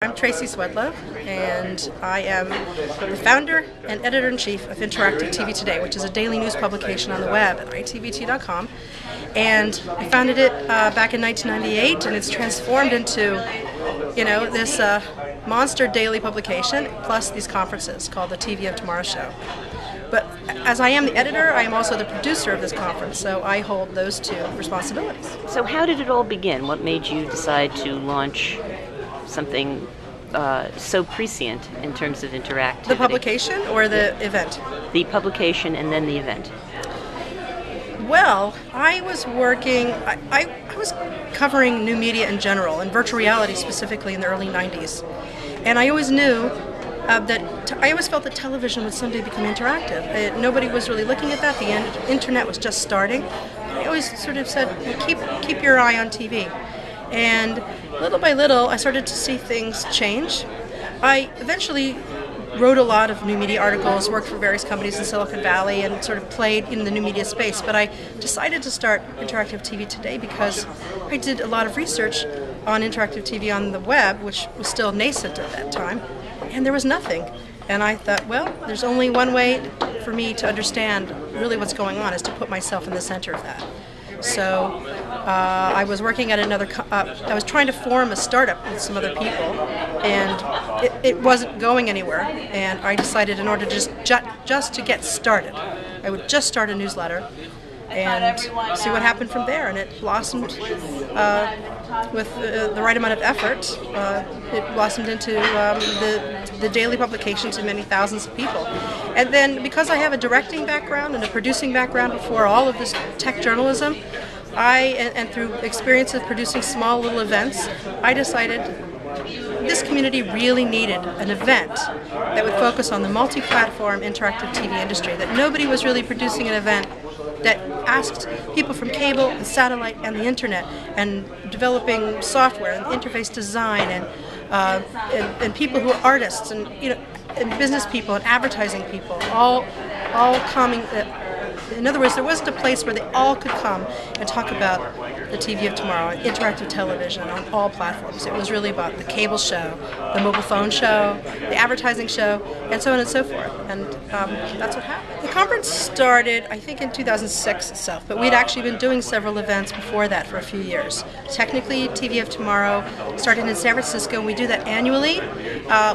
I'm Tracy Swedlow, and I am the founder and editor-in-chief of Interactive TV Today, which is a daily news publication on the web at itvt.com. And I founded it back in 1998, and it's transformed into, this monster daily publication, plus these conferences called the TVOT Tomorrow Show. But as I am the editor, I am also the producer of this conference, so I hold those two responsibilities. So how did it all begin? What made you decide to launch something so prescient in terms of interactivity? The publication or the event? The publication and then the event. Well, I was working, I was covering new media in general, and virtual reality specifically in the early 90s. And I always knew I always felt that television would someday become interactive. Nobody was really looking at that. The internet was just starting. I always sort of said, well, keep your eye on TV. And little by little, I started to see things change. I eventually wrote a lot of new media articles, worked for various companies in Silicon Valley, and sort of played in the new media space. But I decided to start Interactive TV Today because I did a lot of research on interactive TV on the web, which was still nascent at that time, and there was nothing. And I thought, well, there's only one way for me to understand really what's going on, is to put myself in the center of that. So I was working at I was trying to form a startup with some other people, and it wasn't going anywhere. And I decided, in order to just to get started, I would just start a newsletter and see what happened from there. And it blossomed with the right amount of effort. It blossomed into the daily publication to many thousands of people. And then, because I have a directing background and a producing background before all of this tech journalism, and through experience of producing small little events, I decided this community really needed an event that would focus on the multi-platform interactive TV industry, that nobody was really producing an event that asked people from cable and satellite and the internet and developing software and interface design and people who are artists and and business people and advertising people all coming. In other words, there wasn't a place where they all could come and talk about the TV of tomorrow, interactive television on all platforms. It was really about the cable show, the mobile phone show, the advertising show, and so on and so forth. And that's what happened. The conference started, I think, in 2006 itself, but we'd actually been doing several events before that for a few years. Technically, TV of Tomorrow started in San Francisco, and we do that annually.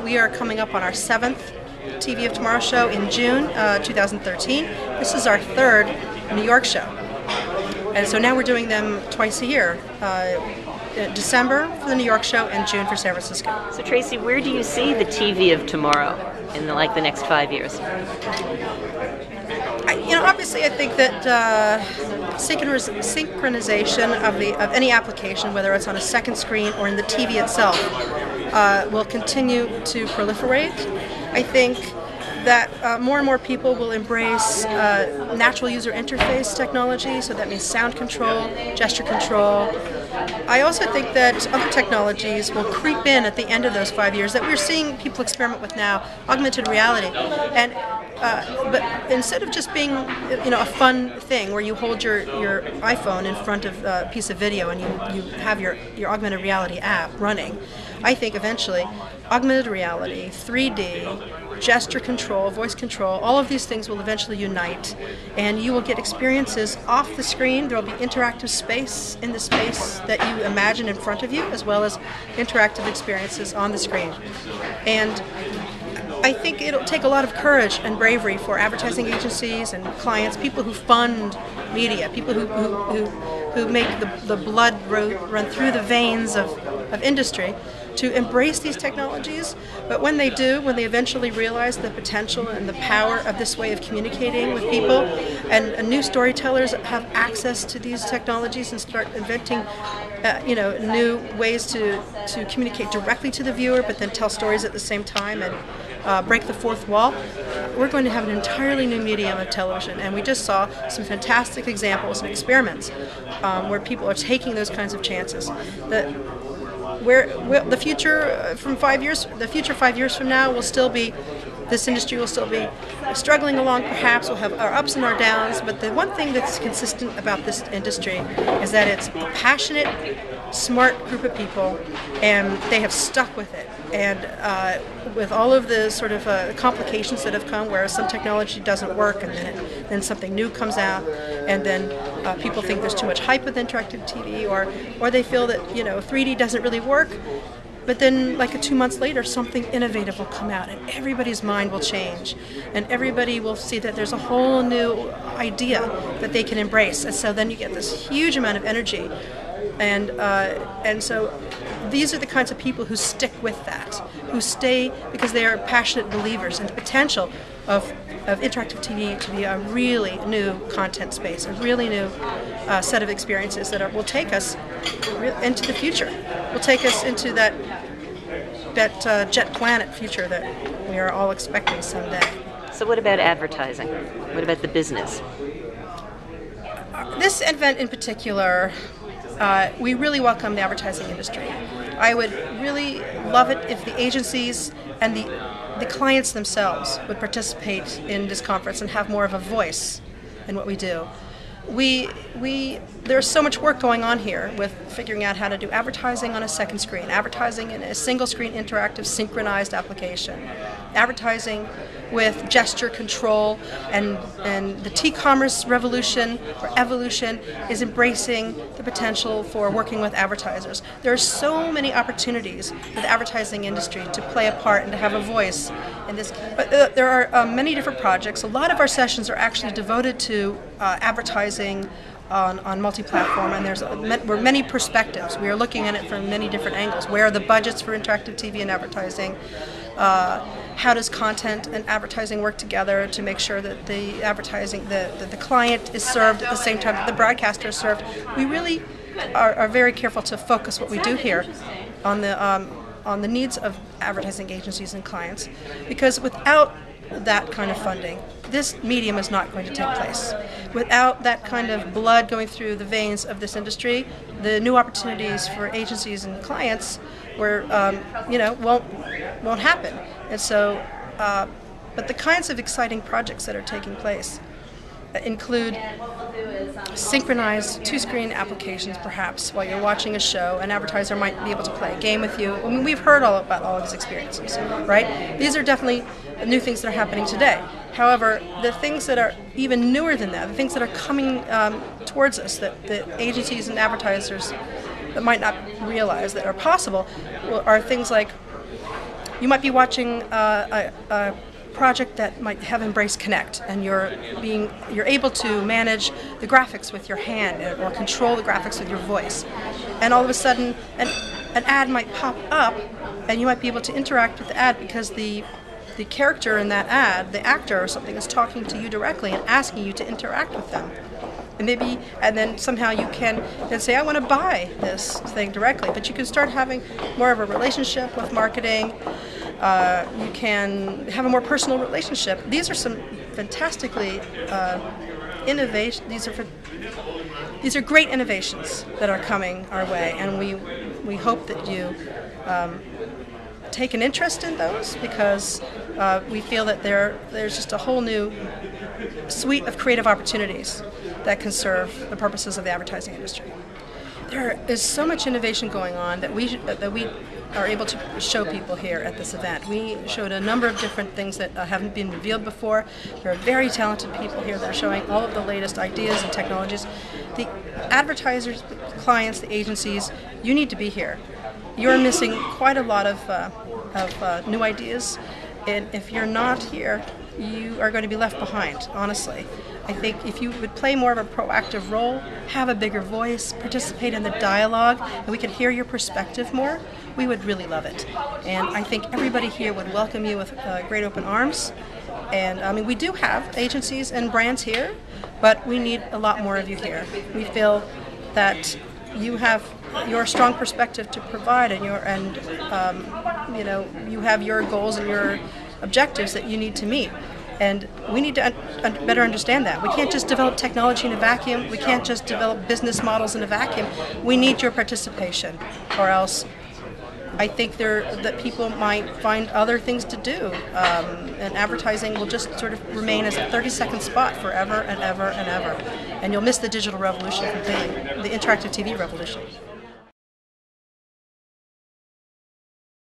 We are coming up on our 7th TV of Tomorrow show in June 2013. This is our 3rd New York show. And so now we're doing them twice a year. December for the New York show and June for San Francisco. So Tracy, where do you see the TV of tomorrow in the next 5 years? Obviously I think that synchronization of any application, whether it's on a second screen or in the TV itself, will continue to proliferate. I think that more and more people will embrace natural user interface technology, so that means sound control, gesture control. I also think that other technologies will creep in at the end of those 5 years that we're seeing people experiment with now, augmented reality. And but instead of just being a fun thing where you hold your iPhone in front of a piece of video and you have your augmented reality app running, I think eventually augmented reality, 3D, gesture control, voice control, all of these things will eventually unite, and you will get experiences off the screen. There will be interactive space in the space that you imagine in front of you, as well as interactive experiences on the screen. And I think it'll take a lot of courage and bravery for advertising agencies and clients, people who fund media, people who make the blood run through the veins of industry, to embrace these technologies. But when they do, when they eventually realize the potential and the power of this way of communicating with people, and new storytellers have access to these technologies and start inventing new ways to communicate directly to the viewer, but then tell stories at the same time and break the fourth wall, we're going to have an entirely new medium of television. And we just saw some fantastic examples and experiments where people are taking those kinds of chances. The future 5 years from now will still be, this industry will still be struggling along, perhaps. We'll have our ups and our downs, but the one thing that's consistent about this industry is that it's a passionate, smart group of people, and they have stuck with it. And with all of the sort of complications that have come, where some technology doesn't work, and then something new comes out, and then people think there's too much hype with interactive TV, or they feel that 3D doesn't really work. But then, like 2 months later, something innovative will come out, and everybody's mind will change, and everybody will see that there's a whole new idea that they can embrace. And so then you get this huge amount of energy, and so these are the kinds of people who stick with that, who stay because they are passionate believers in the potential of interactive TV to be a really new content space, a really new set of experiences that will take us into the future. Will take us into that jet planet future that we are all expecting someday. So what about advertising? What about the business? This event in particular, we really welcome the advertising industry. I would really love it if the agencies and the clients themselves would participate in this conference and have more of a voice in what we do. There's so much work going on here with figuring out how to do advertising on a second screen, advertising in a single screen interactive synchronized application, advertising with gesture control, and the T-commerce revolution or evolution is embracing the potential for working with advertisers. There are so many opportunities for the advertising industry to play a part and to have a voice in this. But there are many different projects. A lot of our sessions are actually devoted to advertising on multi-platform, and there's many perspectives. We are looking at it from many different angles. Where are the budgets for interactive TV and advertising? How does content and advertising work together to make sure that the advertising, the client is served at the same time that the broadcaster is served? We really are very careful to focus what we do here on the needs of advertising agencies and clients, because without that kind of funding, this medium is not going to take place. Without that kind of blood going through the veins of this industry, the new opportunities for agencies and clients won't happen. And so, but the kinds of exciting projects that are taking place include synchronized two-screen applications, perhaps, while you're watching a show. An advertiser might be able to play a game with you. I mean, we've heard all about all of these experiences, right? These are definitely new things that are happening today. However, the things that are even newer than that, the things that are coming towards us, that the agencies and advertisers that might not realize that are possible, are things like you might be watching a project that might have Embrace Connect, and you're able to manage the graphics with your hand or control the graphics with your voice, and all of a sudden an ad might pop up, and you might be able to interact with the ad because the character in that ad, the actor or something, is talking to you directly and asking you to interact with them. And then somehow you can then say, I want to buy this thing directly. But you can start having more of a relationship with marketing. You can have a more personal relationship. These are some fantastically innovation. These are great innovations that are coming our way, and we hope that you take an interest in those, because we feel that there's just a whole new suite of creative opportunities that can serve the purposes of the advertising industry. There is so much innovation going on that we are able to show people here at this event. We showed a number of different things that haven't been revealed before. There are very talented people here that are showing all of the latest ideas and technologies. The advertisers, the clients, the agencies, you need to be here. You're missing quite a lot of new ideas, and if you're not here, you are going to be left behind, honestly. I think if you would play more of a proactive role, have a bigger voice, participate in the dialogue, and we could hear your perspective more, we would really love it. And I think everybody here would welcome you with great open arms. And I mean, we do have agencies and brands here, but we need a lot more of you here. We feel that you have your strong perspective to provide, and you have your goals and your objectives that you need to meet. And we need to better understand that. We can't just develop technology in a vacuum. We can't just develop business models in a vacuum. We need your participation, or else I think that people might find other things to do, and advertising will just sort of remain as a 30-second spot forever and ever and ever. And you'll miss the digital revolution completely, the interactive TV revolution.